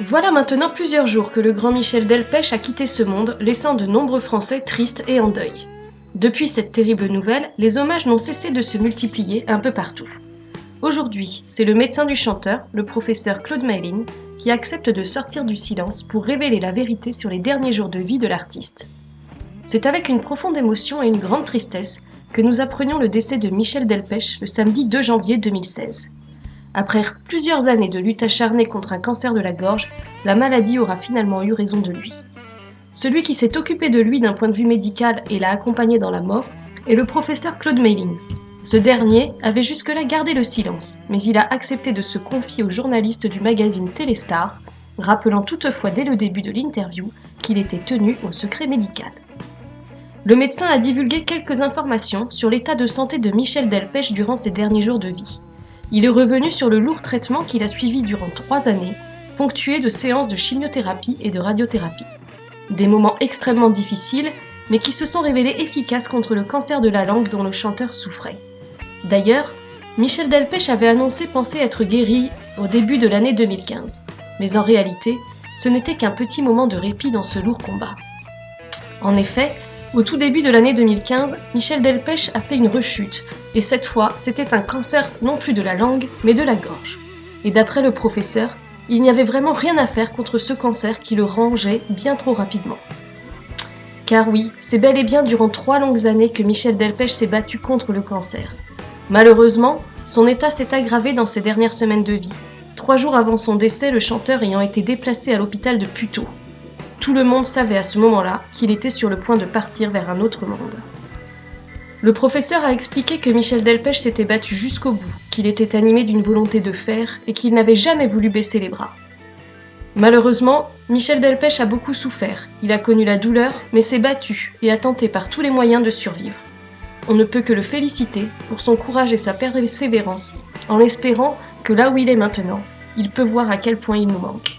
Voilà maintenant plusieurs jours que le grand Michel Delpech a quitté ce monde, laissant de nombreux Français tristes et en deuil. Depuis cette terrible nouvelle, les hommages n'ont cessé de se multiplier un peu partout. Aujourd'hui, c'est le médecin du chanteur, le professeur Claude Mayline, qui accepte de sortir du silence pour révéler la vérité sur les derniers jours de vie de l'artiste. C'est avec une profonde émotion et une grande tristesse que nous apprenions le décès de Michel Delpech le samedi 2 janvier 2016. Après plusieurs années de lutte acharnée contre un cancer de la gorge, la maladie aura finalement eu raison de lui. Celui qui s'est occupé de lui d'un point de vue médical et l'a accompagné dans la mort est le professeur Claude Mayline. Ce dernier avait jusque-là gardé le silence, mais il a accepté de se confier aux journalistes du magazine Téléstar, rappelant toutefois dès le début de l'interview qu'il était tenu au secret médical. Le médecin a divulgué quelques informations sur l'état de santé de Michel Delpech durant ses derniers jours de vie. Il est revenu sur le lourd traitement qu'il a suivi durant 3 années, ponctué de séances de chimiothérapie et de radiothérapie. Des moments extrêmement difficiles, mais qui se sont révélés efficaces contre le cancer de la langue dont le chanteur souffrait. D'ailleurs, Michel Delpech avait annoncé penser être guéri au début de l'année 2015. Mais en réalité, ce n'était qu'un petit moment de répit dans ce lourd combat. En effet, au tout début de l'année 2015, Michel Delpech a fait une rechute, et cette fois, c'était un cancer non plus de la langue, mais de la gorge. Et d'après le professeur, il n'y avait vraiment rien à faire contre ce cancer qui le rangeait bien trop rapidement. Car oui, c'est bel et bien durant 3 longues années que Michel Delpech s'est battu contre le cancer. Malheureusement, son état s'est aggravé dans ses dernières semaines de vie, 3 jours avant son décès, le chanteur ayant été déplacé à l'hôpital de Puteaux. Tout le monde savait à ce moment-là qu'il était sur le point de partir vers un autre monde. Le professeur a expliqué que Michel Delpech s'était battu jusqu'au bout, qu'il était animé d'une volonté de fer et qu'il n'avait jamais voulu baisser les bras. Malheureusement, Michel Delpech a beaucoup souffert, il a connu la douleur, mais s'est battu et a tenté par tous les moyens de survivre. On ne peut que le féliciter pour son courage et sa persévérance, en espérant que là où il est maintenant, il peut voir à quel point il nous manque.